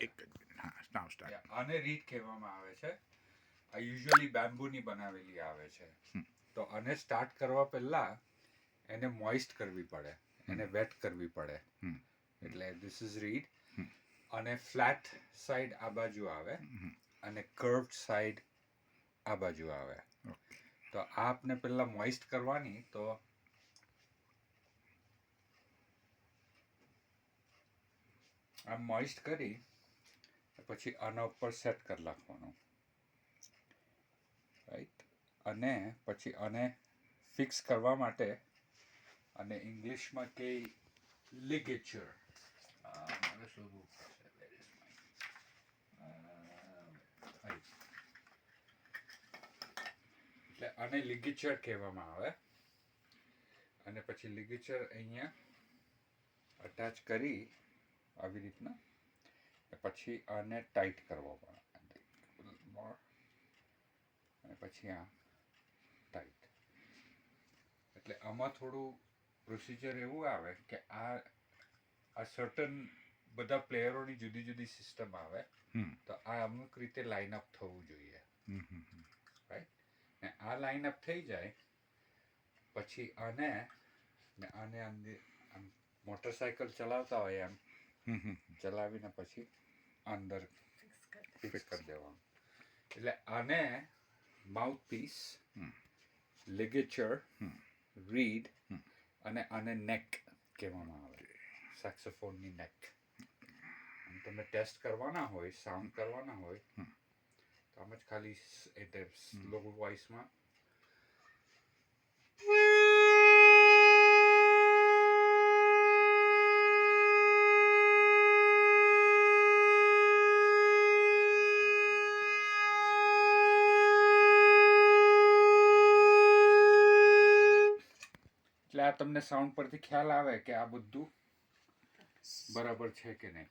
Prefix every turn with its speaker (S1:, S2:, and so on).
S1: એક જ મિનિટ. હા, નાવ સ્ટાર્ટ.
S2: આને રીડ કહેવામાં આવે છે. આ યુઝ્યુઅલી બેમ્બુની બનાવેલી આવે છે. તો આને સ્ટાર્ટ કરવા પહેલા એને મોઇસ્ટ કરવી પડે, એને વેટ કરવી પડે. એટલે ધીસ ઇઝ રીડ. અને ફ્લેટ સાઈડ આ બાજુ આવે અને કર્વ્ડ સાઈડ આ બાજુ આવે. તો આપને પહેલા મોઇસ્ટ કરવાની, તો આમ મોઇસ્ટ કરી પછી આના ઉપર સેટ કરી નાખવાનું, રાઈટ. અને પછી આને ફિક્સ કરવા માટે, અને ઇંગ્લિશમાં કે લિગેચર, મારે શોધવું પડશે. Where is my એટલે આને લિગેચર કહેવામાં આવે. અને પછી લિગેચર અહીંયા અટેચ કરી આવી રીતના, પછી આને ટાઈટ કરવો પડે, અને પછી આ ટાઈટ. એટલે આમાં થોડું પ્રોસિજર એવું આવે કે આ સર્ટન બધા પ્લેયરોની જુદી જુદી સિસ્ટમ આવે. તો આ અમુક રીતે લાઇન અપ થવું જોઈએ, રાઈટ. ને આ લાઇન અપ થઈ જાય પછી આને મોટરસાયકલ ચલાવતા હોય એમ ચલાવીને પછી અંદર ફિક્સ કરી દેવાનું. એટલે આને માઉથ પીસ, લિગેચર, રીડ અને આને નેક કહેવામાં આવે, સેક્સોફોનની નેક. તમે ટેસ્ટ કરવાના હોય, સાઉન્ડ કરવાના હોય તો આમ જ ખાલી સ્લો વોઇસમાં એટલે આ તમને સાઉન્ડ પરથી ખ્યાલ આવે કે આ બધું બરાબર છે કે નહીં.